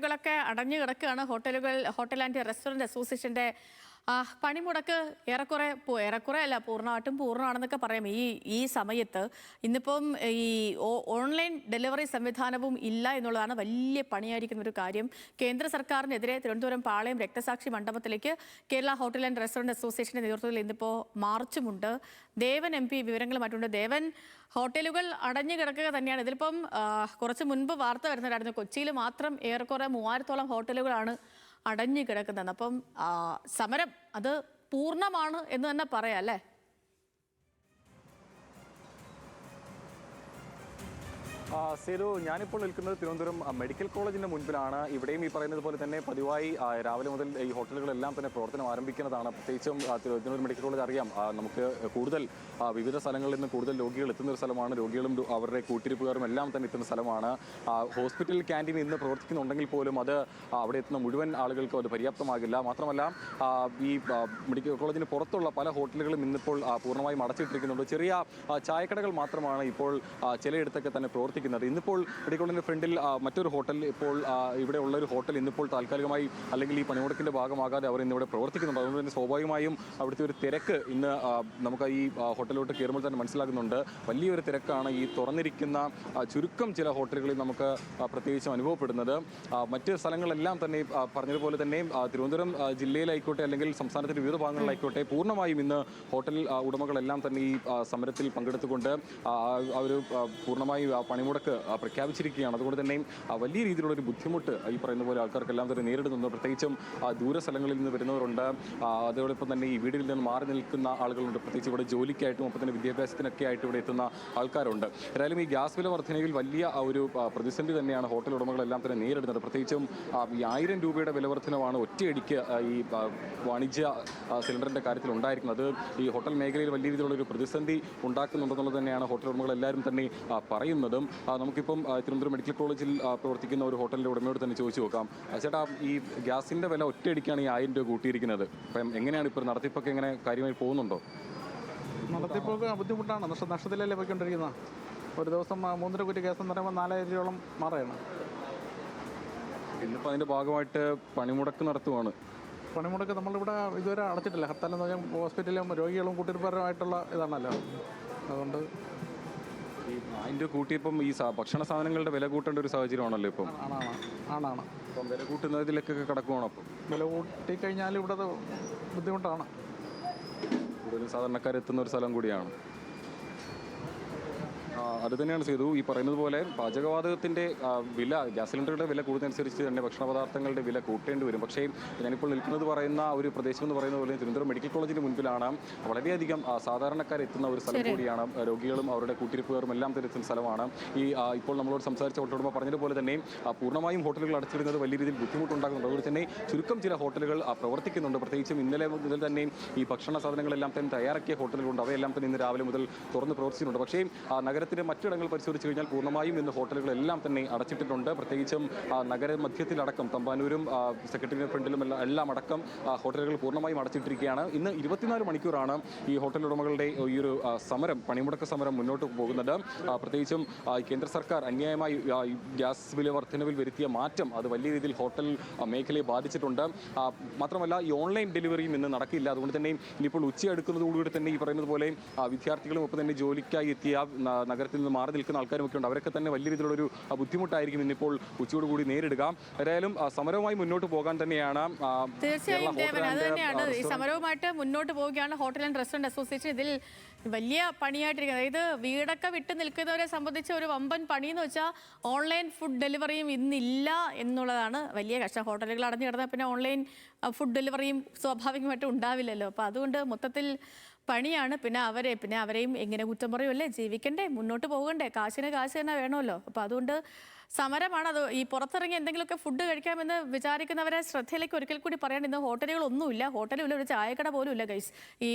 ൊക്കെ അടഞ്ഞു കിടക്കുകയാണ്. Hotel and restaurant അസോസിയേഷന്റെ പണിമുടക്ക് ഏറെക്കുറെ അല്ല, പൂർണ്ണമായിട്ടും പൂർണ്ണമാണെന്നൊക്കെ പറയാം. ഈ സമയത്ത് ഇന്നിപ്പം ഈ ഓൺലൈൻ ഡെലിവറി സംവിധാനവും ഇല്ല എന്നുള്ളതാണ് വലിയ പണിയായിരിക്കുന്ന ഒരു കാര്യം. കേന്ദ്ര സർക്കാരിനെതിരെ തിരുവനന്തപുരം പാളയം രക്തസാക്ഷി മണ്ഡപത്തിലേക്ക് കേരള ഹോട്ടൽ ആൻഡ് റെസ്റ്റോറന്റ് അസോസിയേഷന്റെ നേതൃത്വത്തിൽ ഇന്നിപ്പോൾ മാർച്ചുമുണ്ട്. ദേവൻ MP വിവരങ്ങളുമായിട്ടുണ്ട്. ദേവൻ, ഹോട്ടലുകൾ അടഞ്ഞു കിടക്കുക തന്നെയാണ്. ഇതിലിപ്പം കുറച്ച് മുൻപ് വാർത്ത വരുന്നതായിരുന്നു, കൊച്ചിയിൽ മാത്രം ഏറെക്കുറെ 3000-ഓളം ഹോട്ടലുകളാണ് അടഞ്ഞു കിടക്കുന്നത്. അപ്പം സമരം അത് പൂർണ്ണമാണ് എന്ന് തന്നെ പറയാം അല്ലേ? സേതു, ഞാനിപ്പോൾ നിൽക്കുന്നത് തിരുവനന്തപുരം മെഡിക്കൽ കോളേജിന്റെ മുൻപിലാണ്. ഇവിടെയും ഈ പറയുന്നത് പോലെ തന്നെ പതിവായി രാവിലെ മുതൽ ഈ ഹോട്ടലുകളെല്ലാം തന്നെ പ്രവർത്തനം ആരംഭിക്കുന്നതാണ്. പ്രത്യേകിച്ചും തിരുവനന്തപുരം മെഡിക്കൽ കോളേജ് അറിയാം, നമുക്ക് കൂടുതൽ വിവിധ സ്ഥലങ്ങളിൽ നിന്ന് കൂടുതൽ രോഗികൾ എത്തുന്ന ഒരു സ്ഥലമാണ്. രോഗികളും അവരുടെ കൂട്ടിരിപ്പുകാരും എല്ലാം തന്നെ എത്തുന്ന സ്ഥലമാണ്. ഹോസ്പിറ്റൽ ക്യാൻറ്റീൻ ഇന്ന് പ്രവർത്തിക്കുന്നുണ്ടെങ്കിൽ പോലും അത് അവിടെ എത്തുന്ന മുഴുവൻ ആളുകൾക്കും അത് പര്യാപ്തമാകില്ല. മാത്രമല്ല, ഈ മെഡിക്കൽ കോളേജിന് പുറത്തുള്ള പല ഹോട്ടലുകളും ഇന്നിപ്പോൾ പൂർണ്ണമായും അടച്ചിട്ടിരിക്കുന്നുണ്ട്. ചെറിയ ചായക്കടകൾ മാത്രമാണ് ഇപ്പോൾ ചിലയിടത്തൊക്കെ തന്നെ പ്രവർത്തിക്കുന്നത്. ഇന്നിപ്പോൾ മെഡിക്കൽ കോളേജിന്റെ ഫ്രണ്ടിൽ മറ്റൊരു ഹോട്ടൽ, ഇപ്പോൾ ഇവിടെ ഉള്ള ഒരു ഹോട്ടൽ ഇന്നിപ്പോൾ താൽക്കാലികമായി അല്ലെങ്കിൽ ഈ പണിമുടക്കിന്റെ ഭാഗമാകാതെ അവർ ഇന്നിവിടെ പ്രവർത്തിക്കുന്നുണ്ട്. അതുകൊണ്ട് തന്നെ സ്വാഭാവികമായും അവിടുത്തെ ഒരു തിരക്ക് ഇന്ന് നമുക്ക് ഈ ഹോട്ടലിലോട്ട് കയറുമ്പോൾ തന്നെ മനസ്സിലാകുന്നുണ്ട്. വലിയൊരു തിരക്കാണ് ഈ തുറന്നിരിക്കുന്ന ചുരുക്കം ചില ഹോട്ടലുകളിൽ നമുക്ക് പ്രത്യേകിച്ചും അനുഭവപ്പെടുന്നത്. മറ്റ് സ്ഥലങ്ങളെല്ലാം തന്നെ പറഞ്ഞതുപോലെ തന്നെ തിരുവനന്തപുരം ജില്ലയിലായിക്കോട്ടെ അല്ലെങ്കിൽ സംസ്ഥാനത്തിന്റെ വിവിധ ഭാഗങ്ങളിലായിക്കോട്ടെ പൂർണ്ണമായും ഇന്ന് ഹോട്ടൽ ഉടമകളെല്ലാം തന്നെ ഈ സമരത്തിൽ പങ്കെടുത്തുകൊണ്ട് അവർ പൂർണ്ണമായും പണിമുടക്ക് പ്രഖ്യാപിച്ചിരിക്കുകയാണ്. അതുകൊണ്ട് തന്നെ വലിയ രീതിയിലുള്ളൊരു ബുദ്ധിമുട്ട് ഈ പറയുന്ന പോലെ ആൾക്കാർക്കെല്ലാം തന്നെ നേരിടുന്നുണ്ട്. പ്രത്യേകിച്ചും ദൂര സ്ഥലങ്ങളിൽ നിന്ന് വരുന്നവരുണ്ട്, അതോടൊപ്പം തന്നെ ഈ വീടുകളിൽ നിന്ന് മാറി നിൽക്കുന്ന ആളുകളുണ്ട്. പ്രത്യേകിച്ച് ഇവിടെ ജോലിക്കായിട്ടും ഒപ്പം തന്നെ വിദ്യാഭ്യാസത്തിനൊക്കെ ആയിട്ട് ഇവിടെ എത്തുന്ന ആൾക്കാരുണ്ട്. ഏതായാലും ഈ ഗ്യാസ് വില വർധനയിൽ വലിയ ഒരു പ്രതിസന്ധി തന്നെയാണ് ഹോട്ടൽ ഉടമകളെല്ലാം തന്നെ നേരിടുന്നത്. പ്രത്യേകിച്ചും ഈ 1000 രൂപയുടെ വില വർധനമാണ് ഒറ്റയടിക്ക് ഈ വാണിജ്യ സിലിണ്ടറിൻ്റെ കാര്യത്തിൽ ഉണ്ടായിരിക്കുന്നത്. അത് ഈ ഹോട്ടൽ മേഖലയിൽ വലിയ രീതിയിലുള്ളൊരു പ്രതിസന്ധി ഉണ്ടാക്കുന്നുണ്ടെന്നുള്ളത് തന്നെയാണ് ഹോട്ടൽ ഉടമകളെല്ലാവരും തന്നെ പറയുന്നത്. നമുക്കിപ്പം തിരുവനന്തപുരം മെഡിക്കൽ കോളേജിൽ പ്രവർത്തിക്കുന്ന ഒരു ഹോട്ടലിൻ്റെ ഉടമയോട് തന്നെ ചോദിച്ചു നോക്കാം. ചേട്ടാ, ഈ ഗ്യാസിൻ്റെ വില ഒറ്റയടിക്കാണ് ഈ 1000 രൂപ കൂട്ടിയിരിക്കുന്നത്. അപ്പം എങ്ങനെയാണ് ഇപ്പോൾ നടത്തിപ്പൊക്കെ എങ്ങനെ കാര്യമായി പോകുന്നുണ്ടോ? നടത്തിപ്പൊക്കെ ബുദ്ധിമുട്ടാണ്. നഷ്ടത്തിലല്ലേ പോയിക്കൊണ്ടിരിക്കുന്നത്. ഒരു ദിവസം 3 കുറ്റി ഗ്യാസ് എന്ന് പറയുമ്പോൾ 4000 രൂപയോളം മാറുകയാണ്. ഇന്നിപ്പോൾ അതിൻ്റെ ഭാഗമായിട്ട് പണിമുടക്ക് നടത്തുവാണ്. പണിമുടക്ക് നമ്മളിവിടെ ഇതുവരെ അടച്ചിട്ടില്ല. ഹർത്താൽ എന്ന് പറഞ്ഞാൽ ഹോസ്പിറ്റലും രോഗികളും കൂട്ടിരിപ്പരമായിട്ടുള്ള ഇതാണല്ലോ. അതുകൊണ്ട് ഈ 1000 രൂപ കൂട്ടിയപ്പം ഈ ഭക്ഷണ സാധനങ്ങളുടെ വില കൂട്ടേണ്ട ഒരു സാഹചര്യമാണല്ലോ ഇപ്പം. ആണാണ് അപ്പം വില കൂട്ടുന്നതിലേക്കൊക്കെ കടക്കുവാണ്. അപ്പം വില കൂട്ടിക്കഴിഞ്ഞാൽ ഇവിടെ ബുദ്ധിമുട്ടാണ്. കൂടുതലും സാധാരണക്കാരെത്തുന്ന ഒരു സ്ഥലം കൂടിയാണ്. അത് തന്നെയാണ് ചെയ്തു. ഈ പറയുന്നത് പോലെ പാചകവാതകത്തിൻ്റെ വില, ഗ്യാസ് സിലിണ്ടറുടെ വില കൂടുന്നതനുസരിച്ച് തന്നെ ഭക്ഷണ പദാർത്ഥങ്ങളുടെ വില കൂട്ടേണ്ടി വരും. പക്ഷേ ഞാനിപ്പോൾ നിൽക്കുന്നത് പറയുന്ന ഒരു പ്രദേശം എന്ന് പറയുന്ന പോലെ തിരുവനന്തപുരം മെഡിക്കൽ കോളേജിന് മുൻപിലാണ്. വളരെയധികം സാധാരണക്കാരെത്തുന്ന ഒരു സ്ഥലം കൂടിയാണ്. രോഗികളും അവരുടെ കൂട്ടിരിപ്പുകാരും എല്ലാം എത്തുന്ന സ്ഥലമാണ്. ഈ ഇപ്പോൾ നമ്മളോട് സംസാരിച്ച ഹോട്ടൽ ഉടമ പറഞ്ഞതുപോലെ തന്നെ പൂർണ്ണമായും ഹോട്ടലുകൾ അടച്ചിടുന്നത് വലിയ രീതിയിൽ ബുദ്ധിമുട്ടുണ്ടാകുന്നുണ്ട്. അതുകൊണ്ട് തന്നെ ചുരുക്കം ചില ഹോട്ടലുകൾ പ്രവർത്തിക്കുന്നുണ്ട്. പ്രത്യേകിച്ചും ഇന്നലെ മുതൽ തന്നെ ഈ ഭക്ഷണ സാധനങ്ങളെല്ലാം തന്നെ തയ്യാറാക്കിയ ഹോട്ടലുകളുണ്ട്. അവയെല്ലാം തന്നെ ഇന്ന് രാവിലെ മുതൽ തുറന്ന് പ്രവർത്തിച്ചിട്ടുണ്ട്. പക്ഷേ നഗരത്തിൻ്റെ മറ്റിടങ്ങൾ പരിശോധിച്ച് കഴിഞ്ഞാൽ പൂർണ്ണമായും ഇന്ന് ഹോട്ടലുകളെല്ലാം തന്നെ അടച്ചിട്ടിട്ടുണ്ട്. പ്രത്യേകിച്ചും നഗരമധ്യത്തിലടക്കം തമ്പാനൂരും സെക്രട്ടേറിയറ്റ് ഫ്രണ്ടിലും എല്ലാം അടക്കം ഹോട്ടലുകൾ പൂർണ്ണമായും അടച്ചിട്ടിരിക്കുകയാണ്. ഇന്ന് 24 മണിക്കൂറാണ് ഈ ഹോട്ടൽ ഉടമകളുടെ ഈ ഒരു സമരം, പണിമുടക്ക് സമരം മുന്നോട്ട് പോകുന്നത്. പ്രത്യേകിച്ചും കേന്ദ്ര സർക്കാർ അന്യായമായി ഗ്യാസ് വില വർധനവിൽ വരുത്തിയ മാറ്റം അത് വലിയ രീതിയിൽ ഹോട്ടൽ മേഖലയെ ബാധിച്ചിട്ടുണ്ട്. മാത്രമല്ല, ഈ ഓൺലൈൻ ഡെലിവറിയും ഇന്ന് നടക്കില്ല. അതുകൊണ്ട് തന്നെ ഇനിയിപ്പോൾ ഉച്ചയെടുക്കുന്നതോടുകൂടി തന്നെ ഈ പറയുന്നത് പോലെ വിദ്യാർത്ഥികളും ഒപ്പം തന്നെ ജോലിക്കായി എത്തിയ നഗരത്തിൽ നിന്ന് മാറി നിൽക്കുന്ന ആൾക്കാരുമൊക്കെ ഉണ്ട്. അവരൊക്കെ തന്നെ വലിയ രീതിയിലുള്ളൊരു ബുദ്ധിമുട്ടായിരിക്കും ഇന്നിപ്പോൾ ഉച്ചയോടുകൂടി നേരിടുക. ഏതായാലും സമരവുമായി മുന്നോട്ട് പോകാൻ തന്നെയാണ്. തീർച്ചയായും ദേവൻ, അത് തന്നെയാണ് ഈ സമരവുമായിട്ട് മുന്നോട്ട് പോവുകയാണ് ഹോട്ടൽ ആൻഡ് റെസ്റ്റോറന്റ് അസോസിയേഷൻ. ഇതിൽ വലിയ പണിയായിട്ടിരിക്കുന്നത്, അതായത് വീടൊക്കെ വിട്ട് നിൽക്കുന്നവരെ സംബന്ധിച്ച് ഒരു വമ്പൻ പണി എന്ന് വെച്ചാൽ ഓൺലൈൻ ഫുഡ് ഡെലിവറിയും ഇന്നില്ല എന്നുള്ളതാണ് വലിയ കഷ്ടം. ഹോട്ടലുകൾ അടഞ്ഞു കിടന്നാൽ പിന്നെ ഓൺലൈൻ ഫുഡ് ഡെലിവറിയും സ്വാഭാവികമായിട്ടും ഉണ്ടാവില്ലല്ലോ. അപ്പോൾ അതുകൊണ്ട് മൊത്തത്തിൽ പണിയാണ്. പിന്നെ അവരെയും എങ്ങനെ കുറ്റം പറയുമല്ലേ, ജീവിക്കണ്ടേ, മുന്നോട്ട് പോകണ്ടേ, കാശിന് കാശ് തന്നെ വേണമല്ലോ. അപ്പോൾ അതുകൊണ്ട് സമരമാണ്. അത് ഈ പുറത്തിറങ്ങി എന്തെങ്കിലുമൊക്കെ ഫുഡ് കഴിക്കാമെന്ന് വിചാരിക്കുന്നവരെ ശ്രദ്ധയിലേക്ക് ഒരിക്കൽ കൂടി പറയാൻ, ഇന്ന് ഹോട്ടലുകളൊന്നുമില്ല, ഒരു ചായക്കട പോലും ഇല്ല ഗൈസ്. ഈ